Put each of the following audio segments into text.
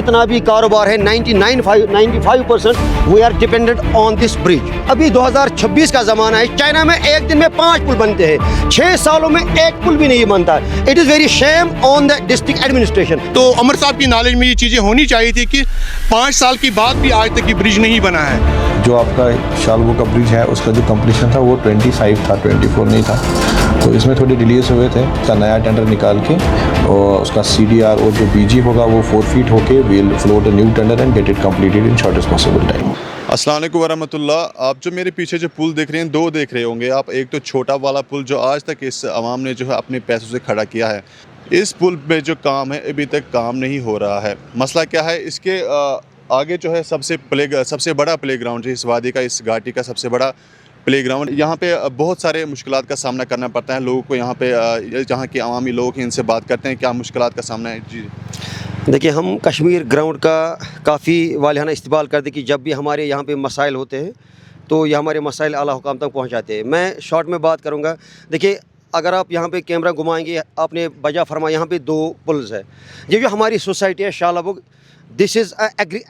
जितना भी कारोबार है 95% we are dependent on this bridge. अभी 2026 का ज़माना है, चाइना में एक दिन में 5 पुल बनते हैं, 6 सालों में एक पुल भी नहीं बनता। It is very shame on the district administration. तो अमर साहब की नॉलेज में ये चीज़ें होनी चाहिए थी कि 5 साल की बाद भी आज तक ये ब्रिज नहीं बना है। जो आपका शालबो का ब्रिज है उसका जो कंप्लीशन था वो 25 था, 24 नहीं था, तो इसमें थोड़े डिलेस हुए थे। उसका नया टेंडर निकाल के और उसका CDR और जो BG होगा वो 4 फीट होके will float a new tender and get it completed in shortest possible time. अस्सलाम वालेकुम वरहमतुल्लाह। आप जो मेरे पीछे जो पुल देख रहे हैं, 2 देख रहे होंगे आप। एक तो छोटा वाला पुल जो आज तक इस आवाम ने जो है अपने पैसों से खड़ा किया है। इस पुल पे जो काम है अभी तक काम नहीं हो रहा है। मसला क्या है, इसके आगे जो है सबसे बड़ा प्लेग्राउंड है इस वादी का, इस घाटी का सबसे बड़ा प्लेग्राउंड। यहाँ पे बहुत सारे मुश्किलात का सामना करना पड़ता है लोगों को। यहाँ पे जहाँ के अवामी लोग हैं इनसे बात करते हैं क्या मुश्किलात का सामना है। जी देखिए, हम कश्मीर ग्राउंड का काफ़ी वालिहाना इस्तेमाल करते कि जब भी हमारे यहाँ पे मसाइल होते हैं तो ये हमारे मसाइल आला हुकाम तक पहुँचाते हैं। मैं शॉर्ट में बात करूँगा। देखिए, अगर आप यहाँ पे कैमरा घुमाएंगे, आपने बजा फरमा यहाँ पे 2 पुल्स है। ये जो हमारी सोसाइटी है Shalabug, this is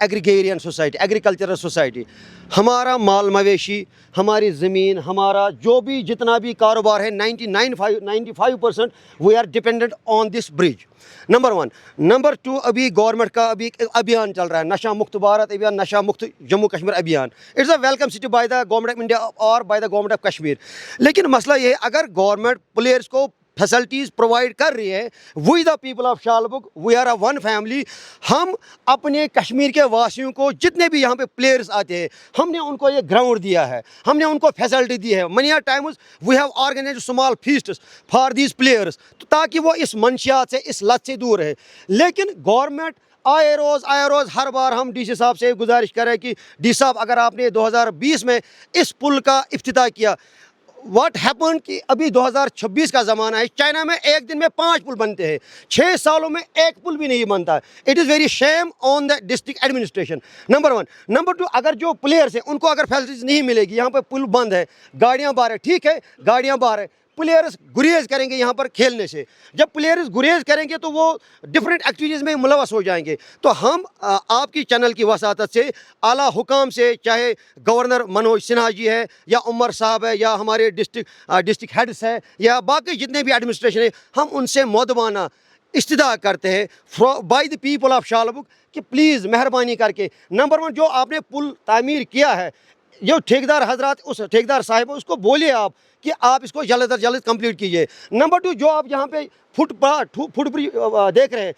agrarian society, agricultural society. हमारा माल मवेशी, हमारी ज़मीन, हमारा जो भी जितना भी कारोबार है 95% we are dependent on this bridge. Number 1। Number 2, अभी गवर्नमेंट का अभी एक अभियान चल रहा है, नशा मुक्त भारत अभियान, नशा मुक्त जम्मू कश्मीर अभियान। It's a welcome city by the government of India और by the government of Kashmir. लेकिन मसला ये है, अगर गवर्नमेंट प्लेयर्स को फैसिलिटीज़ प्रोवाइड कर रही है, we the people of Shalbug, we are a one family. हम अपने कश्मीर के वासियों को, जितने भी यहाँ पे प्लेयर्स आते हैं, हमने उनको ये ग्राउंड दिया है, हमने उनको फैसिलिटी दी है। Many times we have organised small feasts for these players, ताकि वो इस मंशियात से, इस लत से दूर रहे। लेकिन गवर्नमेंट आए रोज़ हर बार हम DC साहब से गुजारिश करें कि DC साहब, अगर आपने 2020 में इस पुल का इफ्तिताह किया, व्हाट हैपन कि अभी 2026 का ज़माना है, चाइना में एक दिन में 5 पुल बनते हैं, 6 सालों में एक पुल भी नहीं बनता। It is very shame on the district administration. Number 1। Number 2, अगर जो प्लेयर्स हैं उनको अगर फैसिलिटीज़ नहीं मिलेगी, यहाँ पर पुल बंद है, गाड़ियाँ बाहर है, ठीक है, गाड़ियाँ बाहर है, प्लेयर्स गुरेज करेंगे यहाँ पर खेलने से। जब प्लेयर्स गुरेज करेंगे तो वो डिफरेंट एक्टिविटीज़ में मुलवस हो जाएंगे। तो हम आपकी चैनल की वसातत से, आला हुकाम से, चाहे गवर्नर मनोज सिन्हा जी है या उमर साहब है या हमारे डिस्ट्रिक्ट हेड्स है या बाकी जितने भी एडमिनिस्ट्रेशन है, हम उनसे मौदबाना इस्तिदा करते हैं बाय द पीपल ऑफ शालबुग कि प्लीज़ मेहरबानी करके, नंबर 1, जो आपने पुल तामीर किया है, जो ठेकेदार हजरात, उस ठेकेदार साहिब उसको बोलिए आप कि आप इसको जल्द अज जल्द कंप्लीट कीजिए। नंबर 2, जो आप यहाँ पे फुट ब्रिज देख रहे हैं,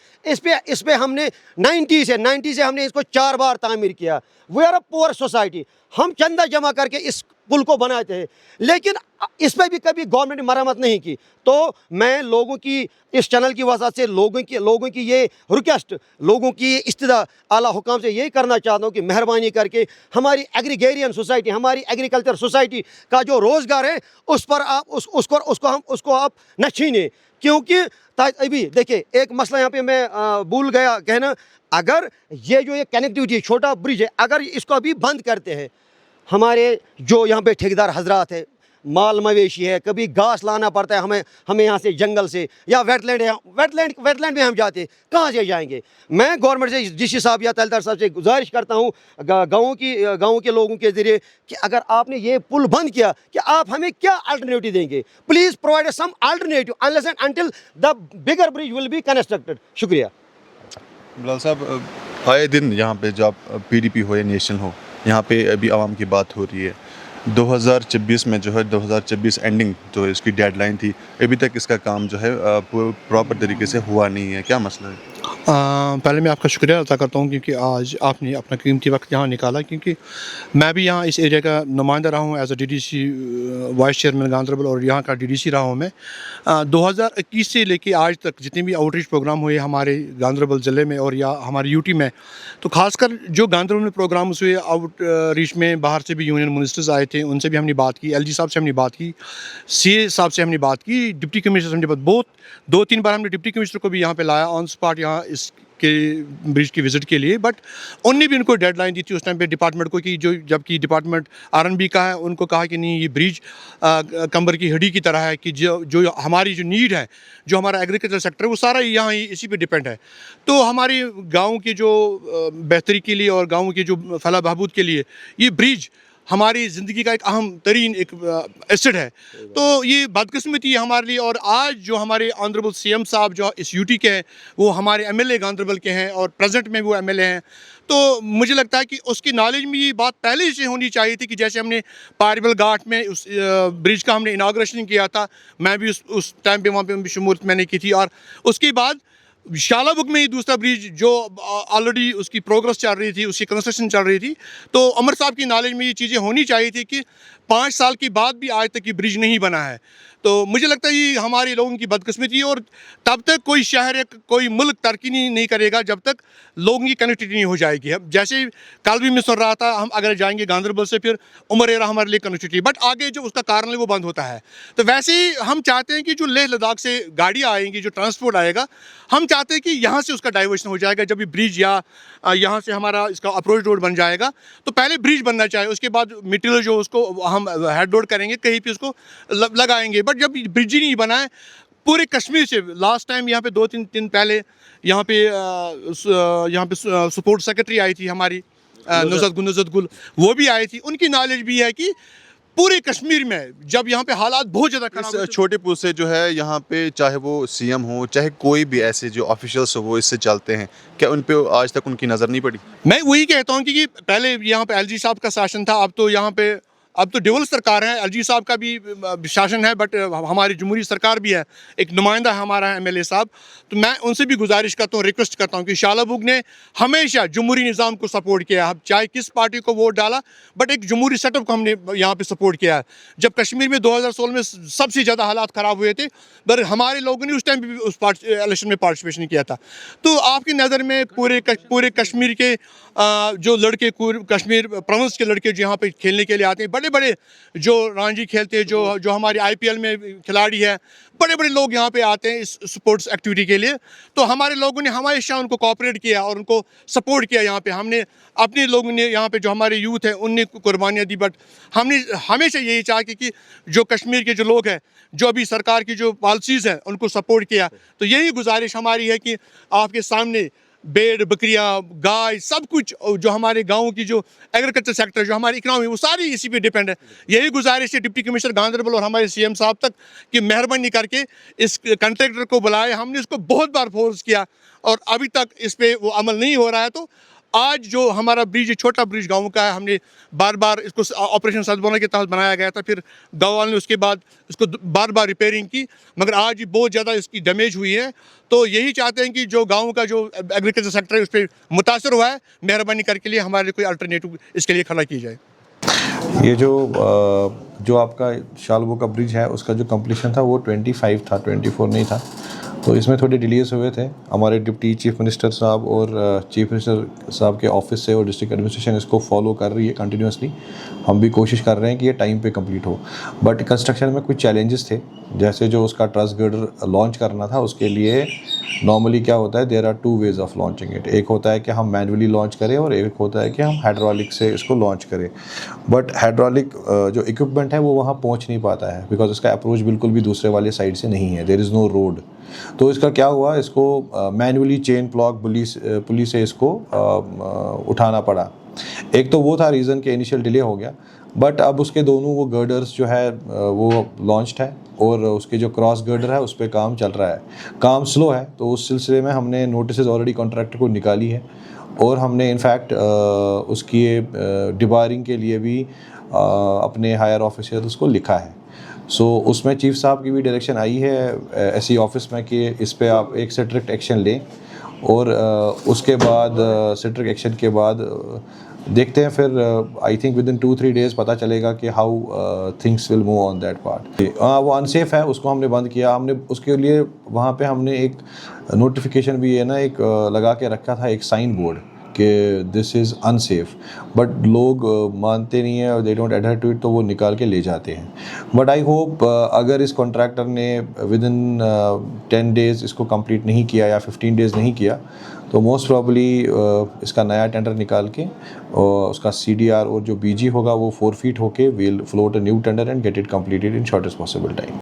इस पे हमने 90 से हमने इसको 4 बार तामीर किया। We are a poor society. हम चंदा जमा करके इस पुल को बनाते हैं, लेकिन इस पर भी कभी गवर्नमेंट ने मरम्मत नहीं की। तो मैं लोगों की, इस चैनल की वजह से लोगों की ये रिक्वेस्ट, लोगों की इस्तिदा आला हुकाम से यही करना चाहता हूँ कि मेहरबानी करके हमारी एग्रीगेरियन सोसाइटी, हमारी एग्रीकल्चर सोसाइटी का जो रोज़गार है उस पर आप उसको आप न छीनें। क्योंकि अभी देखिए, एक मसला यहाँ पे मैं भूल गया कहना, अगर ये जो ये कनेक्टिविटी छोटा ब्रिज है, अगर इसको अभी बंद करते हैं, हमारे जो यहाँ पे ठेकेदार हजरात है, माल मवेशी है, कभी घास लाना पड़ता है हमें यहाँ से जंगल से, या वेटलैंड है, वेटलैंड में हम जाते हैं, कहाँ से जाएंगे। मैं गवर्नमेंट से, DC साहब या तहसीलदार साहब से गुजारिश करता हूँ, गाँव के लोगों के ज़रिए, कि अगर आपने ये पुल बंद किया, कि आप हमें क्या अल्टरनेटिव देंगे। Please provide some alternative unless and until the bigger bridge will be constructed. शुक्रिया। बिलाल साहब, आए दिन यहाँ पे जब PDP हो या नेशनल हो, यहाँ पे अभी आवाम की बात हो रही है। 2026 में जो है 2026 एंडिंग जो है इसकी डेडलाइन थी, अभी तक इसका काम जो है प्रॉपर तरीके से हुआ नहीं है। क्या मसला है? पहले मैं आपका शुक्रिया अदा करता हूँ क्योंकि आज आपने अपना कीमती वक्त यहाँ निकाला, क्योंकि मैं भी यहाँ इस एरिया का नुमाइंदा रहा हूँ as a DDC vice chairman Ganderbal, और यहाँ का DDC रहा हूँ मैं। 2021 से लेके आज तक जितने भी आउटरीच प्रोग्राम हुए हमारे गांधरबल ज़िले में और या हमारे UT में, तो खासकर जो गांधरबल में प्रोग्राम्स हुए, आउटरीच में बाहर से भी यूनियन मिनिस्टर्स आए थे, उनसे भी हमने बात की, LG साहब से हमने बात की, CA साहब से हमने बात की, डिप्टी कमिश्नर से हमने बात, 2-3 बार हमने डिप्टी कमिश्नर को भी यहाँ पे लाया ऑन स्पॉट, यहाँ इस के ब्रिज की विज़िट के लिए, बट उनने भी उनको डेडलाइन दी थी उस टाइम पे डिपार्टमेंट को कि जो जबकि डिपार्टमेंट आरएनबी का है, उनको कहा कि नहीं ये ब्रिज कंबर की हड्डी की तरह है कि जो हमारी जो नीड है, जो हमारा एग्रीकल्चर सेक्टर है वो सारा यहाँ इसी पे डिपेंड है। तो हमारे गाँव की जो बेहतरी के लिए और गाँव की जो फलाह बहबूद के लिए ये ब्रिज हमारी ज़िंदगी का एक अहम तरीन एक एसेट है। तो ये बदकिस्मती है हमारे लिए। और आज जो हमारे ऑनरेबल सीएम साहब जो इस यूटी के हैं वो हमारे एमएलए गांधरबल के हैं और प्रेजेंट में वो एमएलए हैं, तो मुझे लगता है कि उसकी नॉलेज में ये बात पहले से होनी चाहिए थी कि जैसे हमने पारिबल घाट में उस ब्रिज का हमने इनाग्रेशन किया था, मैं भी उस टाइम पे वहाँ पे शमूलियत मैंने की थी। और उसके बाद शालाबुग में ही दूसरा ब्रिज जो ऑलरेडी उसकी प्रोग्रेस चल रही थी, उसकी कंस्ट्रक्शन चल रही थी, तो अमर साहब की नॉलेज में ये चीज़ें होनी चाहिए थी कि 5 साल के बाद भी आज तक ये ब्रिज नहीं बना है। तो मुझे लगता है ये हमारे लोगों की बदकिस्मती है। और तब तक कोई शहर या कोई मुल्क तरक्की नहीं करेगा जब तक लोगों की कनेक्टिविटी नहीं हो जाएगी। अब जैसे कल भी मैं सुन रहा था, हम अगर जाएंगे गांधरबल से फिर उमरेरा हमारे लिए कनेक्टिविटी, बट आगे जो उसका कारण है वो बंद होता है। तो वैसे ही हम चाहते हैं कि जो लेह लद्दाख से गाड़ियाँ आएंगी, जो ट्रांसपोर्ट आएगा, हम चाहते हैं कि यहाँ से उसका डाइवर्शन हो जाएगा। जब ये ब्रिज या यहाँ से हमारा इसका अप्रोच रोड बन जाएगा तो पहले ब्रिज बनना चाहिए, उसके बाद मटीरियल जो उसको हम हेड लोड करेंगे कहीं पे उसको लगाएंगे। बट जब ब्रिज ही नहीं बना है पूरे कश्मीर से, लास्ट टाइम यहाँ पे 2-3 दिन पहले यहाँ पे सपोर्ट सेक्रेटरी आई थी हमारी नुज़रत गुल, वो भी आई थी। उनकी नॉलेज भी है कि पूरे कश्मीर में जब यहाँ पे हालात बहुत ज़्यादा खराब इस छोटे पुल से जो है यहाँ पे चाहे वो सीएम हो चाहे कोई भी ऐसे जो ऑफिशियल्स हो वो इससे चलते हैं, क्या उन पे आज तक उनकी नज़र नहीं पड़ी? मैं वही कहता हूँ कि पहले यहाँ पे एलजी साहब का शासन था, अब तो डबल सरकार है, एलजी साहब का भी शासन है, बट हमारी जमहूरी सरकार भी है, एक नुमाइंदा है हमारा एमएलए साहब। तो मैं उनसे भी गुजारिश करता हूँ, रिक्वेस्ट करता हूँ कि शालाबुग ने हमेशा जमहूरी निज़ाम को सपोर्ट किया है, चाहे किस पार्टी को वोट डाला, बट एक जमहूरी सेटअप को हमने यहाँ पे सपोर्ट किया है। जब कश्मीर में 2016 में सबसे ज़्यादा हालात ख़राब हुए थे, पर हमारे लोगों ने उस टाइम भी उस इलेक्शन में पार्टिसिपेशन किया था। तो आपकी नज़र में पूरे कश्मीर के जो लड़के, कश्मीर प्रोविंस के लड़के जो यहाँ पे खेलने के लिए आते हैं, बड़े बड़े जो रणजी खेलते हैं, जो हमारे आईपीएल में खिलाड़ी है, बड़े बड़े लोग यहाँ पे आते हैं इस स्पोर्ट्स एक्टिविटी के लिए। तो हमारे लोगों ने हमेशा उनको कोऑपरेट किया और उनको सपोर्ट किया। यहाँ पे हमने अपने लोगों ने, यहाँ पे जो हमारे यूथ है उनने कुर्बानियाँ दी, बट हमने हमेशा यही चाहा कि जो कश्मीर के जो लोग हैं, जो अभी सरकार की जो पॉलिसीज़ हैं उनको सपोर्ट किया। तो यही गुजारिश हमारी है कि आपके सामने भेड़, बकरियां, गाय, सब कुछ जो हमारे गाँव की जो एग्रीकल्चर सेक्टर, जो हमारी इकनॉमी, वो सारी इसी पे डिपेंड है। यही गुजारिश है डिप्टी कमिश्नर गांधरबल और हमारे सीएम साहब तक कि मेहरबानी करके इस कंट्रैक्टर को बुलाए। हमने इसको बहुत बार फोर्स किया और अभी तक इस पे वो अमल नहीं हो रहा है। तो आज जो हमारा ब्रिज, छोटा ब्रिज गाँव का है, हमने बार बार इसको ऑपरेशन सद्भावना के तहत बनाया गया था, फिर गाँव वालों ने उसके बाद इसको बार बार रिपेयरिंग की, मगर आज बहुत ज़्यादा इसकी डैमेज हुई है। तो यही चाहते हैं कि जो गाँव का जो एग्रीकल्चर सेक्टर है उस पर मुतासर हुआ है, मेहरबानी करके लिए हमारे कोई अल्टरनेटिव इसके लिए खड़ा की जाए। ये जो आपका शालबो का ब्रिज है उसका जो कंप्लीशन था वो 25 था, 24 नहीं था। तो इसमें थोड़े डिलेस हुए थे। हमारे डिप्टी चीफ मिनिस्टर साहब और चीफ मिनिस्टर साहब के ऑफिस से और डिस्ट्रिक्ट एडमिनिस्ट्रेशन इसको फॉलो कर रही है कंटिन्यूसली। हम भी कोशिश कर रहे हैं कि ये टाइम पे कंप्लीट हो, बट कंस्ट्रक्शन में कुछ चैलेंजेस थे। जैसे जो उसका ट्रस गर्डर लॉन्च करना था, उसके लिए नॉर्मली क्या होता है, there are 2 ways of launching it. एक होता है कि हम मैनुअली लॉन्च करें और एक होता है कि हम हाइड्रोलिक से इसको लॉन्च करें। बट हाइड्रोलिक जो इक्विपमेंट है वो वहाँ पहुँच नहीं पाता है, बिकॉज इसका अप्रोच बिल्कुल भी दूसरे वाले साइड से नहीं है, देयर इज़ नो रोड। तो इसका क्या हुआ, इसको मैनुअली चेन ब्लॉक पुली से इसको उठाना पड़ा। एक तो वो था रीज़न कि इनिशियल डिले हो गया, बट अब उसके दोनों वो गर्डर्स जो है वो लॉन्च्ड है और उसके जो क्रॉस गर्डर है उस पर काम चल रहा है। काम स्लो है, तो उस सिलसिले में हमने नोटिस ऑलरेडी कॉन्ट्रैक्टर को निकाली है और हमने इनफैक्ट उसकी डिबारिंग के लिए भी अपने हायर ऑफिसर्स को लिखा है। सो उसमें चीफ साहब की भी डायरेक्शन आई है ऐसी ऑफिस में कि इस पे आप एक स्ट्रिक्ट एक्शन लें और उसके बाद स्ट्रिक्ट एक्शन के बाद देखते हैं फिर I think with in 2-3 days पता चलेगा कि how things will move on that part. वो अनसेफ है, उसको हमने बंद किया। हमने उसके लिए वहाँ पे हमने एक नोटिफिकेशन भी है ना एक लगा के रखा था, एक साइन बोर्ड कि दिस इज़ अनसेफ, बट लोग मानते नहीं हैं और they don't adhere to it, तो वो निकाल के ले जाते हैं। बट आई होप अगर इस कॉन्ट्रैक्टर ने विद इन 10 डेज़ इसको कंप्लीट नहीं किया या 15 डेज़ नहीं किया, तो मोस्ट प्रॉब्ली इसका नया टेंडर निकाल के और उसका CDR और जो BG होगा वो 4 फीट होके will float a new tender and get it completed in shortest possible time.